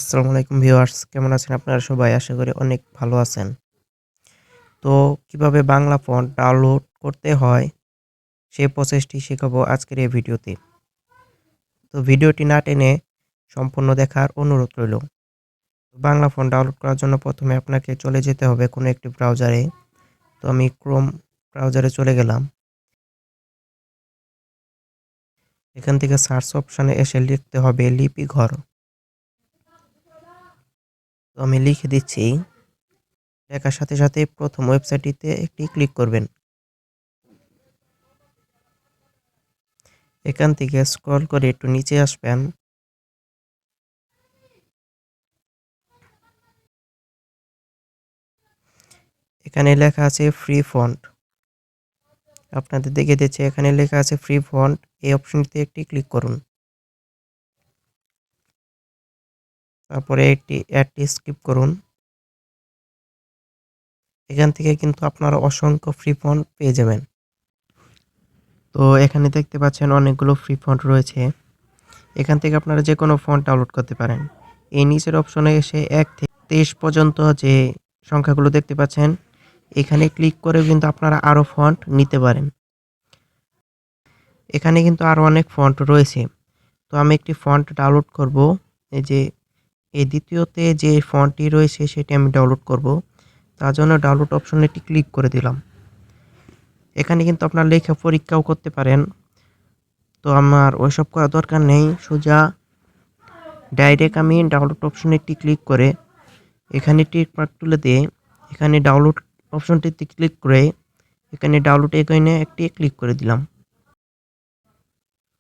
আসসালামু আলাইকুম ভিউয়ার্স, কেমন আছেন আপনারা সবাই? আশা করি অনেক ভালো আছেন। তো কিভাবে বাংলা ফন্ট ডাউনলোড করতে হয় সেই প্রসেসটি শেখাবো আজকের এই ভিডিওতে। তো ভিডিওটি না টেনে সম্পূর্ণ দেখার অনুরোধ রইল। বাংলা ফন্ট ডাউনলোড করার জন্য প্রথমে আপনাকে চলে যেতে হবে কোনো একটি ব্রাউজারে। তো আমি ক্রোম ব্রাউজারে চলে গেলাম। এখান থেকে সার্চ অপশনে এসে লিখতে হবে লিপিঘর। তো আমি লিখে দিচ্ছি। লেখার সাথে সাথে প্রথম ওয়েবসাইটটিতে একটি ক্লিক করবেন। এখান থেকে স্ক্রল করে একটু নিচে আসবেন। এখানে লেখা আছে ফ্রি ফন্ট। আপনাদের দেখে দিচ্ছে এখানে লেখা আছে ফ্রি ফন্ট। এই অপশনটিতে একটি ক্লিক করুন। তারপরে একটি অ্যাডটি স্কিপ করুন। এখান থেকে কিন্তু আপনারা অসংখ্য ফ্রি ফন্ট পেয়ে যাবেন। তো এখানে দেখতে পাচ্ছেন অনেকগুলো ফ্রি ফন্ট রয়েছে। এখান থেকে আপনারা যে কোনো ফন্ট ডাউনলোড করতে পারেন। এই নিচের অপশনে এসে 1 থেকে 23 পর্যন্ত যে সংখ্যাগুলো দেখতে পাচ্ছেন, এখানে ক্লিক করে কিন্তু আপনারা আরও ফন্ট নিতে পারেন। এখানে কিন্তু আরও অনেক ফন্ট রয়েছে। তো আমি একটি ফন্ট ডাউনলোড করব। এই যে এই দ্বিতীয়তে যে ফন্টটি রয়েছে সেটি আমি ডাউনলোড করব। তার জন্য ডাউনলোড অপশনে একটি ক্লিক করে দিলাম। এখানে কিন্তু আপনার লেখা পরীক্ষাও করতে পারেন। তো আমার ওইসব করার দরকার নেই। সোজা ডাইরেক্ট আমি ডাউনলোড অপশনে একটি ক্লিক করে এখানে টিক মার্ক তুলে দিয়ে এখানে ডাউনলোড অপশনটিতে ক্লিক করে এখানে ডাউনলোড এখানে একটি ক্লিক করে দিলাম।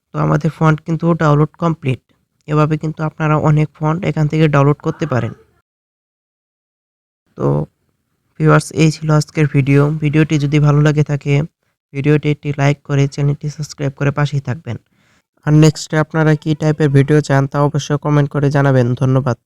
তো আমাদের ফন্ট কিন্তু ডাউনলোড কমপ্লিট। এভাবে কিন্তু আপনারা অনেক ফন্ট এখান থেকে ডাউনলোড করতে পারেন। তো ভিউয়ার্স, এই ছিল আজকের ভিডিও। ভিডিওটি যদি ভালো লাগে থাকে ভিডিওটি একটি লাইক করে চ্যানেলটি সাবস্ক্রাইব করে পাশেই থাকবেন। আর নেক্সটে আপনারা কি টাইপের ভিডিও চান তা অবশ্যই কমেন্ট করে জানাবেন। ধন্যবাদ।